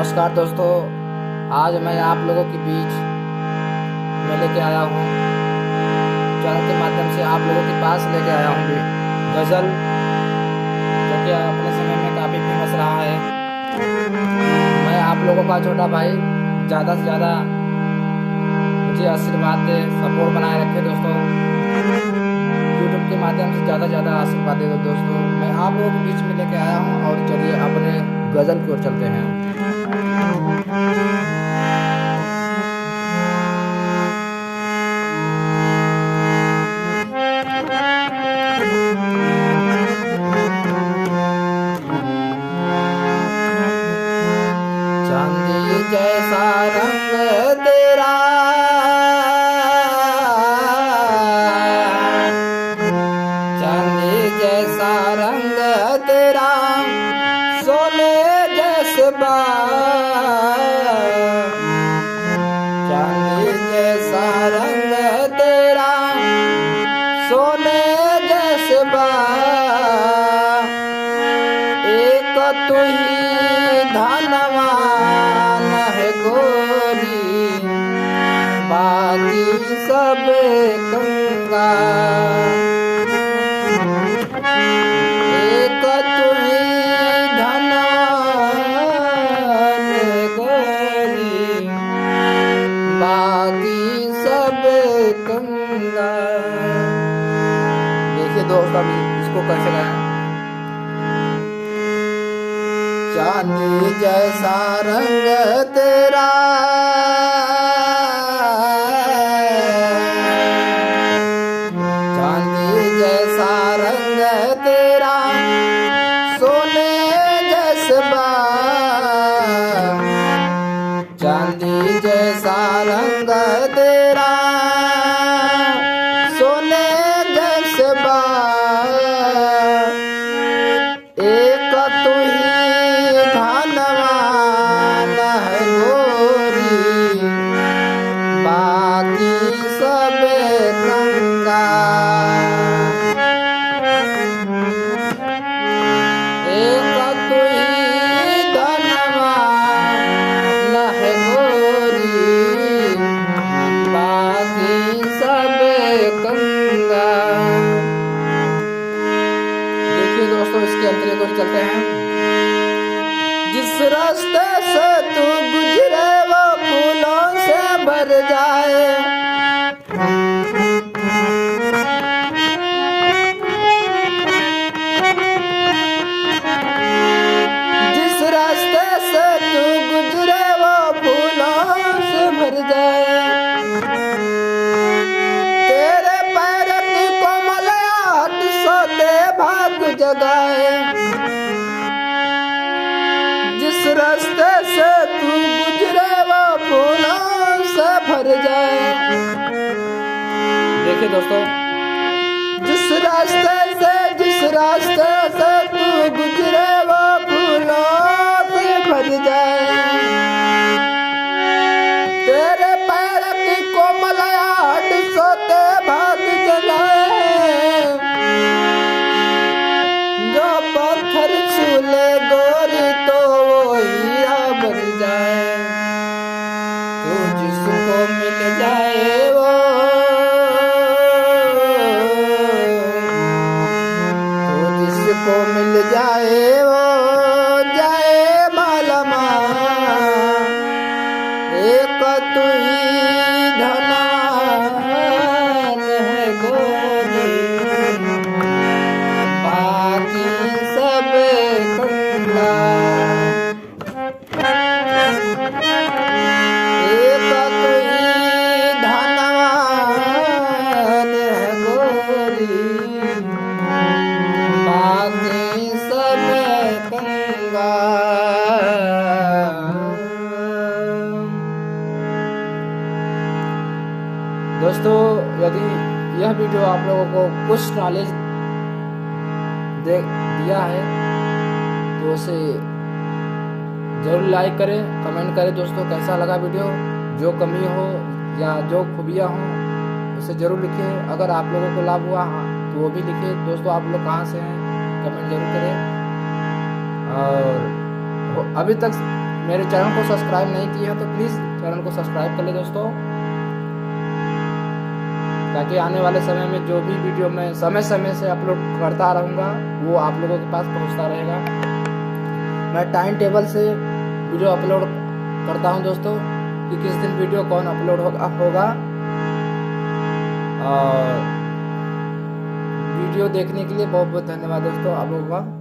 नमस्कार दोस्तों, आज मैं आप लोगों के बीच में लेके आया हूँ, चैनल के माध्यम से आप लोगों के पास लेके आया हूँ गज़ल, जो कि अपने समय में काफ़ी फेमस रहा है। मैं आप लोगों का छोटा भाई, ज़्यादा से ज़्यादा मुझे आशीर्वाद दे, सपोर्ट बनाए रखे दोस्तों। यूट्यूब के माध्यम से ज़्यादा से ज़्यादा आशीर्वाद दे दो दोस्तों। मैं आप लोगों के बीच में लेके आया हूँ और चलिए अपने गज़ल की ओर चलते हैं। चांदी जैसा रंग तेरा, चांदी जैसा रंग तेरा, सोने जैसे चांदी जैसा रंग तेरा, सोने जैसे एक तू ही धनवान है गोरी, बाकी सब कंगाल। एक तू ही धनवान है गोरी, बाकी सब कंगाल। देखिए दोस्त, अभी इसको कैसे गाएं। चांदी जैसा रंग तेरा, चांदी जैसा रंग तेरा, सोने जैसे चांदी जैसा रंग तेरा, सोने जैसे एक तू ही धनवान है गोरी, बाकी सब कंगाल। एक तू ही धनवान है गोरी, बाकी सब कंगाल। देखिए दोस्तों, इसके अंतरे को चलते हैं। जिस रास्ते से तू गुजरे वो फूलों से भर जाए, जिस रास्ते से तू गुजरे वो फूलों से भर जाए। तेरे पैर की कोमलयाहट सोते भाग जगाए, जिस रास्ते से तू गुजरे वो फूलों से भर जाए। देखिए दोस्तों, जिस रास्ते से तू गुजरे वो फूलों से भर जाए। तेरे पैर की कोमलयाहट सोते भाग जगाए, जो पत्थर छूले गोरी तो वो हीरा बन जाए। तू जिसको मिल जाए वो, तू जिसको मिल जाए वो जाए मालामाल। एक तू ही धनवान है गोरी, बाकी सब कंगाल। एक तू ही धनवान है गोरी, बाकी सब कंगाल। दोस्तों, यदि यह वीडियो आप लोगों को कुछ नॉलेज दिया है तो उसे जरूर लाइक करें, कमेंट करें दोस्तों कैसा लगा वीडियो। जो कमी हो या जो खूबियाँ हों उसे जरूर लिखें। अगर आप लोगों को लाभ हुआ तो वो भी लिखें। दोस्तों, आप लोग कहाँ से हैं कमेंट जरूर करें। और अभी तक मेरे चैनल को सब्सक्राइब नहीं किए हैं तो प्लीज़ चैनल को सब्सक्राइब कर ले दोस्तों, ताकि आने वाले समय में जो भी वीडियो मैं समय समय से अपलोड करता रहूँगा वो आप लोगों के पास पहुँचता रहेगा। मैं टाइम टेबल से वीडियो अपलोड करता हूँ दोस्तों कि किस दिन वीडियो कौन अपलोड होगा। और वीडियो देखने के लिए बहुत बहुत धन्यवाद दोस्तों आप लोगों का।